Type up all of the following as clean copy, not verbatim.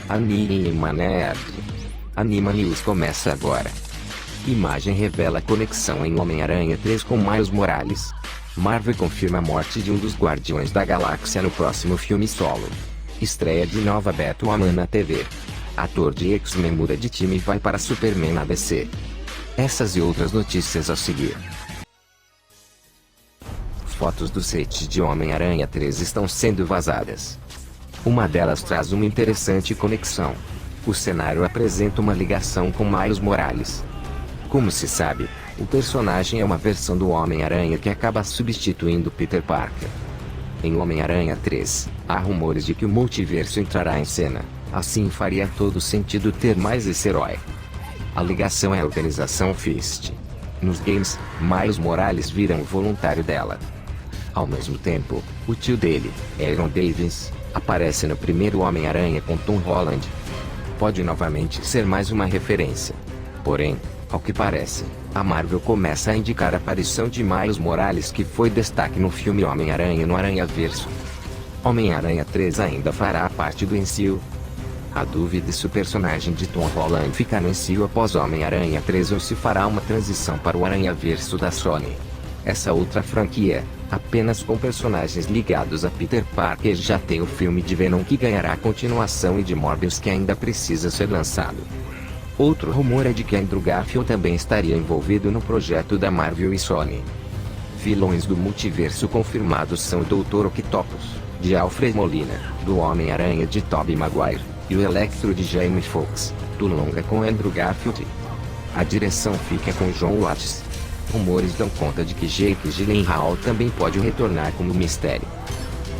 Anima Nerd. Anima News começa agora. Imagem revela conexão em Homem-Aranha 3 com Miles Morales. Marvel confirma a morte de um dos Guardiões da Galáxia no próximo filme solo. Estreia de nova Batwoman na TV. Ator de X-Men muda de time e vai para Superman na DC. Essas e outras notícias a seguir. Fotos do set de Homem-Aranha 3 estão sendo vazadas. Uma delas traz uma interessante conexão. O cenário apresenta uma ligação com Miles Morales. Como se sabe, o personagem é uma versão do Homem-Aranha que acaba substituindo Peter Parker. Em Homem-Aranha 3, há rumores de que o multiverso entrará em cena, assim faria todo sentido ter mais esse herói. A ligação é a organização Fist. Nos games, Miles Morales vira um voluntário dela. Ao mesmo tempo, o tio dele, Aaron Davis, aparece no primeiro Homem-Aranha com Tom Holland. Pode novamente ser mais uma referência. Porém, ao que parece, a Marvel começa a indicar a aparição de Miles Morales, que foi destaque no filme Homem-Aranha no Aranhaverso. Homem-Aranha 3 ainda fará parte do MCU. A dúvida é se o personagem de Tom Holland fica no MCU após Homem-Aranha 3 ou se fará uma transição para o Aranhaverso da Sony. Essa outra franquia, apenas com personagens ligados a Peter Parker, já tem o filme de Venom que ganhará continuação e de Morbius que ainda precisa ser lançado. Outro rumor é de que Andrew Garfield também estaria envolvido no projeto da Marvel e Sony. Vilões do multiverso confirmados são o Dr. Octopus, de Alfred Molina, do Homem-Aranha de Tobey Maguire, e o Electro de Jamie Foxx, do longa com Andrew Garfield. A direção fica com John Watts. Rumores dão conta de que Jake Gyllenhaal também pode retornar como Mistério.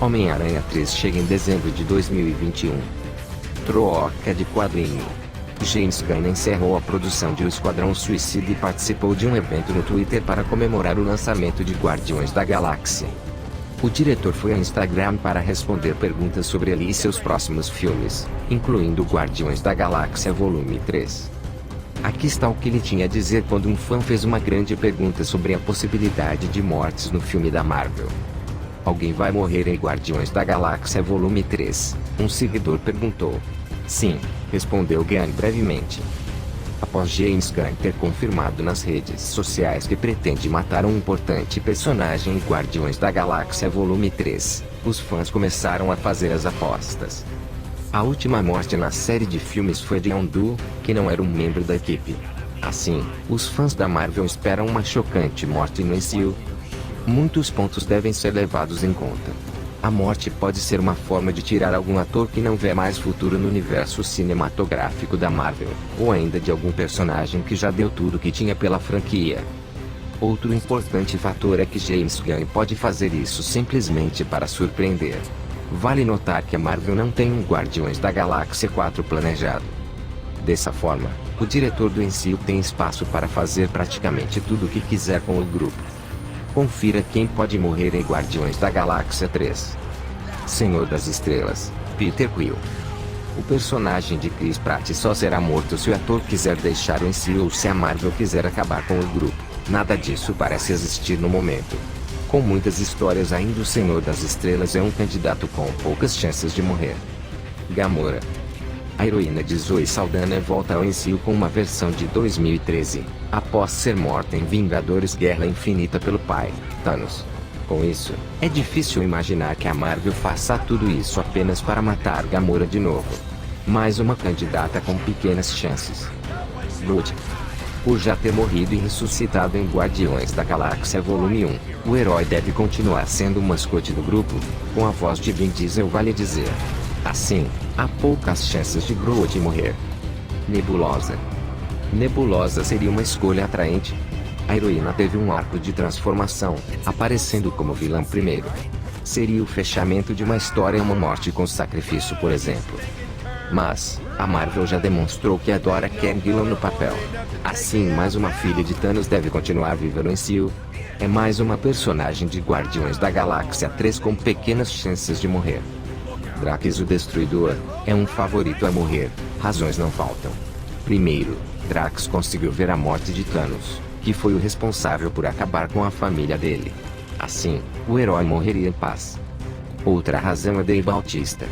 Homem-Aranha 3 chega em dezembro de 2021. Troca de quadrinho. James Gunn encerrou a produção de O Esquadrão Suicida e participou de um evento no Twitter para comemorar o lançamento de Guardiões da Galáxia. O diretor foi ao Instagram para responder perguntas sobre ele e seus próximos filmes, incluindo Guardiões da Galáxia Volume 3. Aqui está o que ele tinha a dizer quando um fã fez uma grande pergunta sobre a possibilidade de mortes no filme da Marvel. Alguém vai morrer em Guardiões da Galáxia Volume 3? Um seguidor perguntou. Sim, respondeu Gunn brevemente. Após James Gunn ter confirmado nas redes sociais que pretende matar um importante personagem em Guardiões da Galáxia Volume 3, os fãs começaram a fazer as apostas. A última morte na série de filmes foi de Yondu, que não era um membro da equipe. Assim, os fãs da Marvel esperam uma chocante morte no MCU. Muitos pontos devem ser levados em conta. A morte pode ser uma forma de tirar algum ator que não vê mais futuro no universo cinematográfico da Marvel, ou ainda de algum personagem que já deu tudo que tinha pela franquia. Outro importante fator é que James Gunn pode fazer isso simplesmente para surpreender. Vale notar que a Marvel não tem um Guardiões da Galáxia 4 planejado. Dessa forma, o diretor do MCU tem espaço para fazer praticamente tudo o que quiser com o grupo. Confira quem pode morrer em Guardiões da Galáxia 3. Senhor das Estrelas, Peter Quill. O personagem de Chris Pratt só será morto se o ator quiser deixar o MCU ou se a Marvel quiser acabar com o grupo. Nada disso parece existir no momento. Com muitas histórias ainda, o Senhor das Estrelas é um candidato com poucas chances de morrer. Gamora. A heroína de Zoe Saldana volta ao MCU com uma versão de 2013, após ser morta em Vingadores Guerra Infinita pelo pai, Thanos. Com isso, é difícil imaginar que a Marvel faça tudo isso apenas para matar Gamora de novo. Mais uma candidata com pequenas chances. Groot. Por já ter morrido e ressuscitado em Guardiões da Galáxia Volume 1, o herói deve continuar sendo o mascote do grupo, com a voz de Vin Diesel, vale dizer. Assim, há poucas chances de Groot morrer. Nebulosa. Nebulosa seria uma escolha atraente. A heroína teve um arco de transformação, aparecendo como vilã primeiro. Seria o fechamento de uma história, uma morte com sacrifício, por exemplo. Mas, a Marvel já demonstrou que adora quem vilã no papel. Assim, mais uma filha de Thanos deve continuar viva no MCU. É mais uma personagem de Guardiões da Galáxia 3 com pequenas chances de morrer. Drax o Destruidor é um favorito a morrer, razões não faltam. Primeiro, Drax conseguiu ver a morte de Thanos, que foi o responsável por acabar com a família dele. Assim, o herói morreria em paz. Outra razão é Dave Bautista.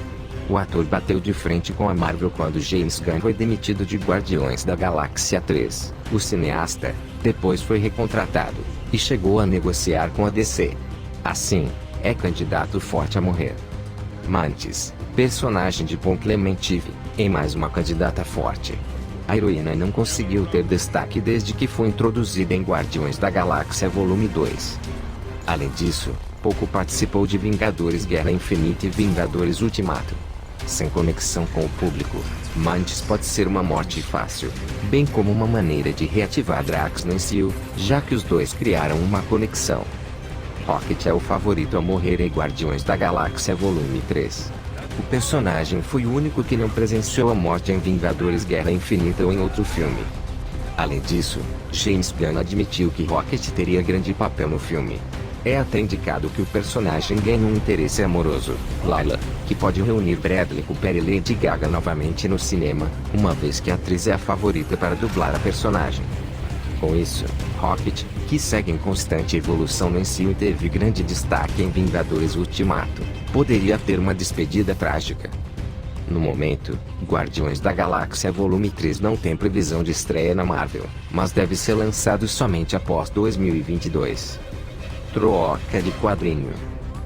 O ator bateu de frente com a Marvel quando James Gunn foi demitido de Guardiões da Galáxia 3. O cineasta, depois foi recontratado, e chegou a negociar com a DC. Assim, é candidato forte a morrer. Mantis, personagem de Pom Clementive, em mais uma candidata forte. A heroína não conseguiu ter destaque desde que foi introduzida em Guardiões da Galáxia Volume 2. Além disso, pouco participou de Vingadores Guerra Infinita e Vingadores Ultimato. Sem conexão com o público, Mantis pode ser uma morte fácil, bem como uma maneira de reativar Drax no MCU, já que os dois criaram uma conexão. Rocket é o favorito a morrer em Guardiões da Galáxia Volume 3. O personagem foi o único que não presenciou a morte em Vingadores Guerra Infinita ou em outro filme. Além disso, James Gunn admitiu que Rocket teria grande papel no filme. É até indicado que o personagem ganhe um interesse amoroso, Layla, que pode reunir Bradley Cooper e Lady Gaga novamente no cinema, uma vez que a atriz é a favorita para dublar a personagem. Com isso, Rocket, que segue em constante evolução no MCU e teve grande destaque em Vingadores Ultimato, poderia ter uma despedida trágica. No momento, Guardiões da Galáxia Volume 3 não tem previsão de estreia na Marvel, mas deve ser lançado somente após 2022. Troca de quadrinho.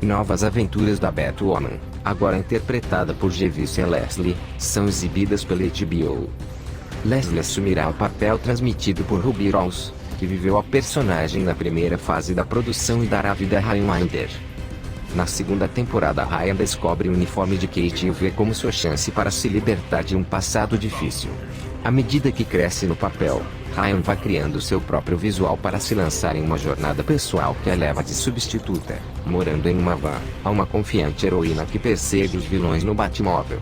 Novas aventuras da Batwoman, agora interpretada por Javicia Leslie, são exibidas pela HBO. Leslie assumirá o papel transmitido por Ruby Rose, que viveu a personagem na primeira fase da produção e dará vida a Ryan Winder. Na segunda temporada, Ryan descobre o uniforme de Kate e o vê como sua chance para se libertar de um passado difícil. À medida que cresce no papel, Ryan vai criando seu próprio visual para se lançar em uma jornada pessoal que a leva de substituta, morando em uma van, a uma confiante heroína que persegue os vilões no Batmóvel.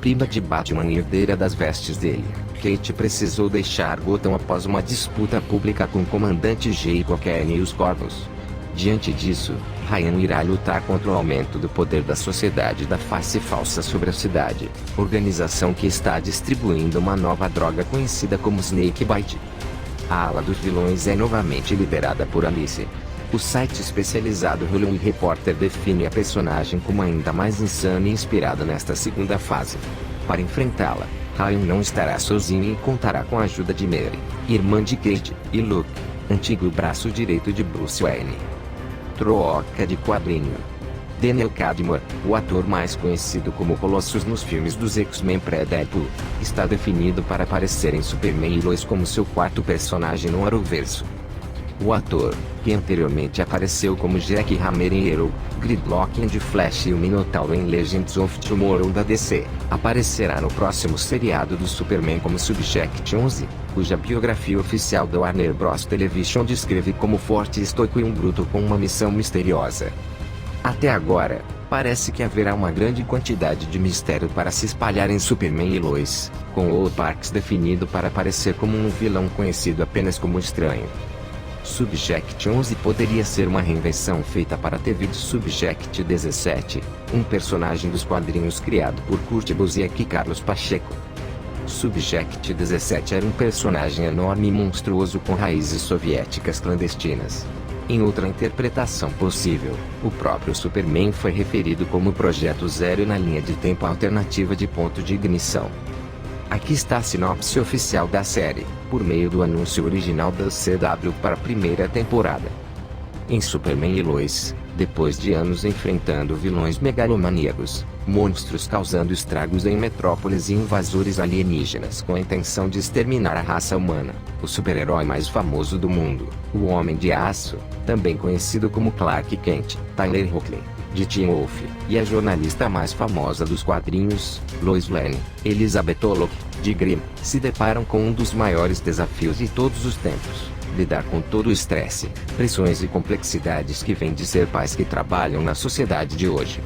Prima de Batman e herdeira das vestes dele, Kate precisou deixar Gotham após uma disputa pública com o comandante Jacob Kane e os Corvos. Diante disso, Ryan irá lutar contra o aumento do poder da Sociedade da Face Falsa sobre a cidade, organização que está distribuindo uma nova droga conhecida como Snakebite. A ala dos vilões é novamente liderada por Alice. O site especializado Hollywood Reporter define a personagem como ainda mais insana e inspirada nesta segunda fase. Para enfrentá-la, Ryan não estará sozinho e contará com a ajuda de Mary, irmã de Kate, e Luke, antigo braço direito de Bruce Wayne. Troca de quadrinho. Daniel Cadmore, o ator mais conhecido como Colossus nos filmes dos X-Men pré-Deadpool, está definido para aparecer em Superman e Lois como seu quarto personagem no Arrowverso. O ator, que anteriormente apareceu como Jack Hammer em Arrow, Gridlock em The Flash e o Minotauro em Legends of Tomorrow da DC, aparecerá no próximo seriado do Superman como Subject 11, cuja biografia oficial da Warner Bros. Television descreve como forte e estoico e um bruto com uma missão misteriosa. Até agora, parece que haverá uma grande quantidade de mistério para se espalhar em Superman e Lois, com o Parks definido para aparecer como um vilão conhecido apenas como Estranho. Subject 11 poderia ser uma reinvenção feita para a TV de Subject 17, um personagem dos quadrinhos criado por Kurt Busiek e Carlos Pacheco. Subject 17 era um personagem enorme e monstruoso com raízes soviéticas clandestinas. Em outra interpretação possível, o próprio Superman foi referido como Projeto Zero na linha de tempo alternativa de ponto de ignição. Aqui está a sinopse oficial da série, por meio do anúncio original da CW para a primeira temporada. Em Superman e Lois, depois de anos enfrentando vilões megalomaníacos, monstros causando estragos em metrópoles e invasores alienígenas com a intenção de exterminar a raça humana, o super-herói mais famoso do mundo, o Homem de Aço, também conhecido como Clark Kent, Tyler Hoechlin, de Teen Wolf, e a jornalista mais famosa dos quadrinhos, Lois Lane, Elizabeth Olok, de Grimm, se deparam com um dos maiores desafios de todos os tempos: lidar com todo o estresse, pressões e complexidades que vêm de ser pais que trabalham na sociedade de hoje.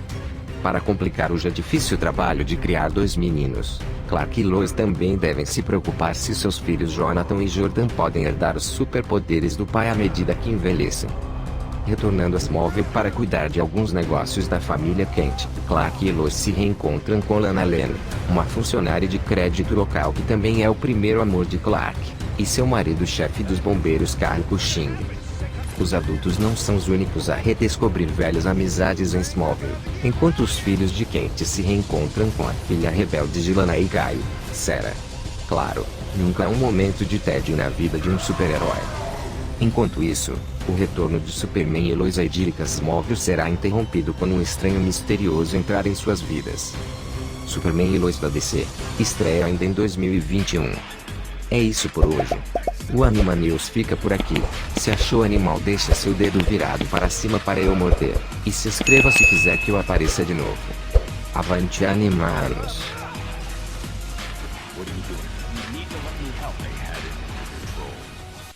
Para complicar o já difícil trabalho de criar dois meninos, Clark e Lois também devem se preocupar se seus filhos Jonathan e Jordan podem herdar os superpoderes do pai à medida que envelhecem. Retornando a Smallville para cuidar de alguns negócios da família Kent, Clark e Lois se reencontram com Lana Lane, uma funcionária de crédito local que também é o primeiro amor de Clark, e seu marido-chefe dos bombeiros Carl Cushing. Os adultos não são os únicos a redescobrir velhas amizades em Smallville, enquanto os filhos de Kent se reencontram com a filha rebelde de Lana e Gaio, Sarah. Claro, nunca há um momento de tédio na vida de um super-herói. Enquanto isso, o retorno de Superman e Lois à idílica Smallville será interrompido quando um estranho misterioso entrar em suas vidas. Superman e Lois da DC, estreia ainda em 2021. É isso por hoje. O Anima News fica por aqui. Se achou animal, deixa seu dedo virado para cima para eu morder. E se inscreva se quiser que eu apareça de novo. Avante Animaros!